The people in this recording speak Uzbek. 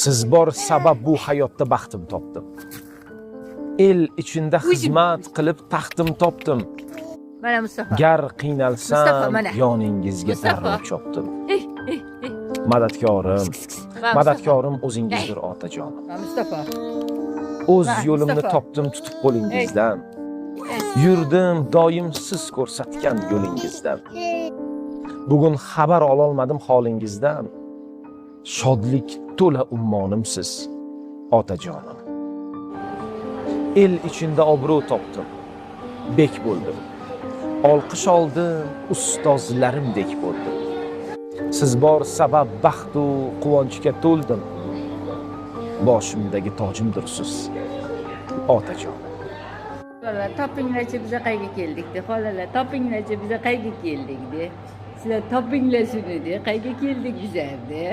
Siz bor sabab bu hayotda baxtim topdim. El ichida xizmat qilib taxtim topdim. Mana Mustafa. Gar Mustafa, qiynalsam mana. yoningizga Mustafa. darrov chopdim. Ey, ey, ey. Madadkorim, Va madadkorim o'zingizdir otajonim. Va Mustafa. O'z Va yo'limni Mustafa. topdim tutib qo'lingizdan. Ey. Yurdim doim siz ko'rsatgan yo'lingizdan. Bugun xabar ololmadim holingizdan. Shodlik to'la ummonimsiz, otajonim. El ichida obro' topdim, bek bo'ldim. Olqish oldim, ustozlarimdek bo'ldim. Siz bor sabab baxt u quvonchga to'ldim. Boshimdagi tojimdirsiz, otajon. Xolalar, topinglarchi biza qayga keldik-de. Xolalar, topinglarchi biza qayga keldik-de. Sizlar topinglar shuni-de, qayga keldik bizlar-de.